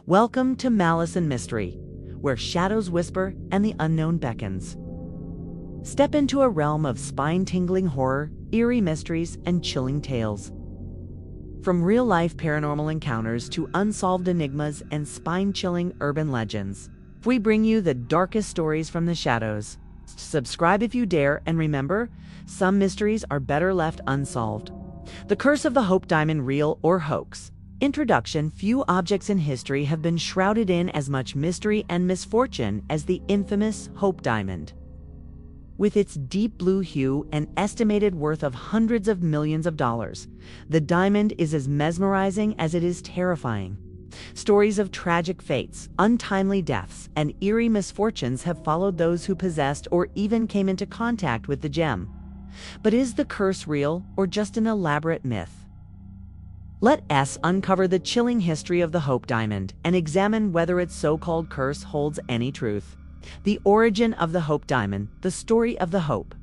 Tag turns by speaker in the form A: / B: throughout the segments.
A: Welcome to Malice and Mystery, where shadows whisper and the unknown beckons. Step into a realm of spine-tingling horror, eerie mysteries, and chilling tales. From real-life paranormal encounters to unsolved enigmas and spine-chilling urban legends, we bring you the darkest stories from the shadows. Subscribe if you dare, and remember, some mysteries are better left unsolved. The Curse of the Hope Diamond, Real or Hoax. Introduction. Few objects in history have been shrouded in as much mystery and misfortune as the infamous Hope Diamond. With its deep blue hue and estimated worth of hundreds of millions of dollars, the diamond is as mesmerizing as it is terrifying. Stories of tragic fates, untimely deaths, and eerie misfortunes have followed those who possessed or even came into contact with the gem. But is the curse real or just an elaborate myth? Let us uncover the chilling history of the Hope Diamond and examine whether its so-called curse holds any truth. The origin of the Hope Diamond, the story of the Hope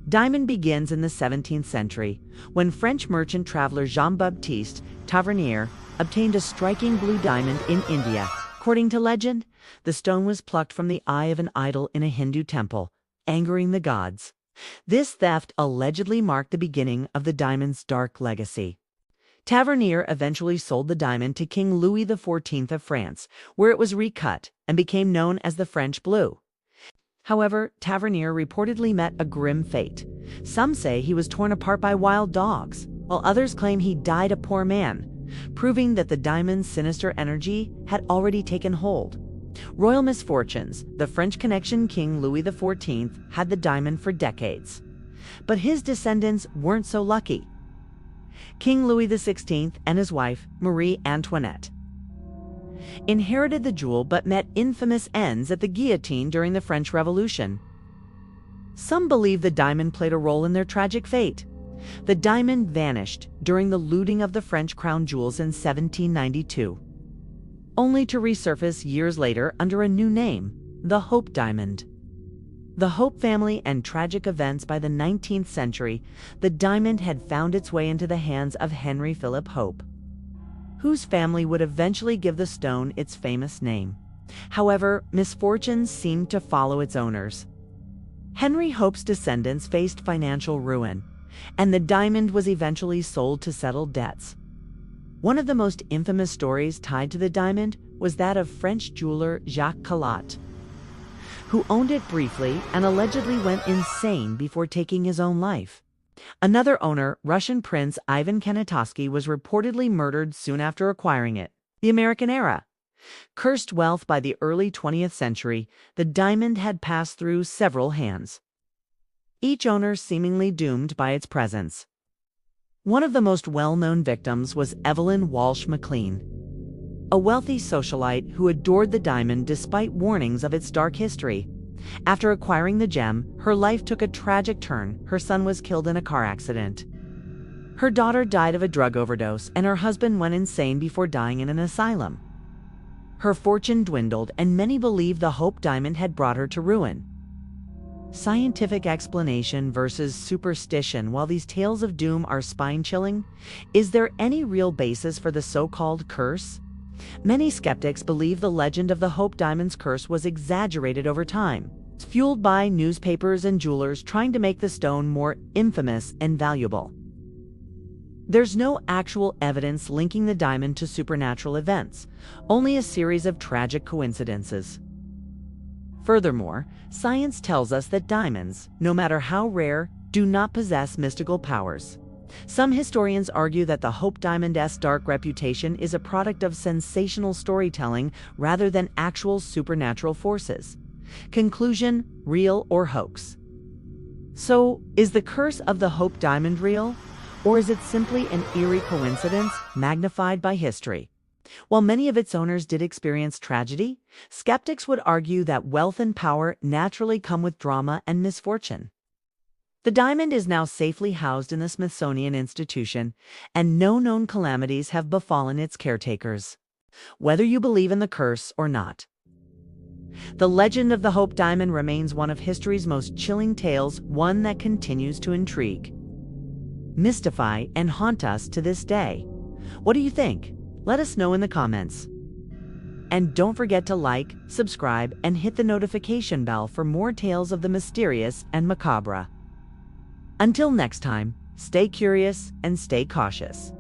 A: Diamond begins in the 17th century, when French merchant traveler Jean-Baptiste Tavernier obtained a striking blue diamond in India. According to legend, the stone was plucked from the eye of an idol in a Hindu temple, angering the gods. This theft allegedly marked the beginning of the diamond's dark legacy. Tavernier eventually sold the diamond to King Louis XIV of France, where it was recut and became known as the French Blue. However, Tavernier reportedly met a grim fate. Some say he was torn apart by wild dogs, while others claim he died a poor man, proving that the diamond's sinister energy had already taken hold. Royal misfortunes. The French connection King Louis XIV had the diamond for decades. But his descendants weren't so lucky. King Louis XVI and his wife, Marie Antoinette, inherited the jewel but met infamous ends at the guillotine during the French Revolution. Some believe the diamond played a role in their tragic fate. The diamond vanished during the looting of the French crown jewels in 1792, only to resurface years later under a new name, the Hope Diamond. The Hope family and tragic events. By the 19th century, the diamond had found its way into the hands of Henry Philip Hope, whose family would eventually give the stone its famous name. However, misfortunes seemed to follow its owners. Henry Hope's descendants faced financial ruin, and the diamond was eventually sold to settle debts. One of the most infamous stories tied to the diamond was that of French jeweler Jacques Caillot, who owned it briefly and allegedly went insane before taking his own life. Another owner, Russian Prince Ivan Poniatowski, was reportedly murdered soon after acquiring it. The American era. Cursed wealth. By the early 20th century, the diamond had passed through several hands, each owner seemingly doomed by its presence. One of the most well-known victims was Evelyn Walsh McLean, a wealthy socialite who adored the diamond despite warnings of its dark history. After acquiring the gem, her life took a tragic turn. Her son was killed in a car accident. Her daughter died of a drug overdose, and her husband went insane before dying in an asylum. Her fortune dwindled, and many believe the Hope Diamond had brought her to ruin. Scientific explanation versus superstition. While these tales of doom are spine-chilling, is there any real basis for the so-called curse? Many skeptics believe the legend of the Hope Diamond's curse was exaggerated over time, fueled by newspapers and jewelers trying to make the stone more infamous and valuable. There's no actual evidence linking the diamond to supernatural events, only a series of tragic coincidences. Furthermore, science tells us that diamonds, no matter how rare, do not possess mystical powers. Some historians argue that the Hope Diamond's dark reputation is a product of sensational storytelling rather than actual supernatural forces. Conclusion: real or hoax? So, is the curse of the Hope Diamond real, or is it simply an eerie coincidence magnified by history? While many of its owners did experience tragedy, skeptics would argue that wealth and power naturally come with drama and misfortune. The diamond is now safely housed in the Smithsonian Institution, and no known calamities have befallen its caretakers. Whether you believe in the curse or not, the legend of the Hope Diamond remains one of history's most chilling tales, one that continues to intrigue, mystify, and haunt us to this day. What do you think? Let us know in the comments. And don't forget to like, subscribe, and hit the notification bell for more tales of the mysterious and macabre. Until next time, stay curious and stay cautious.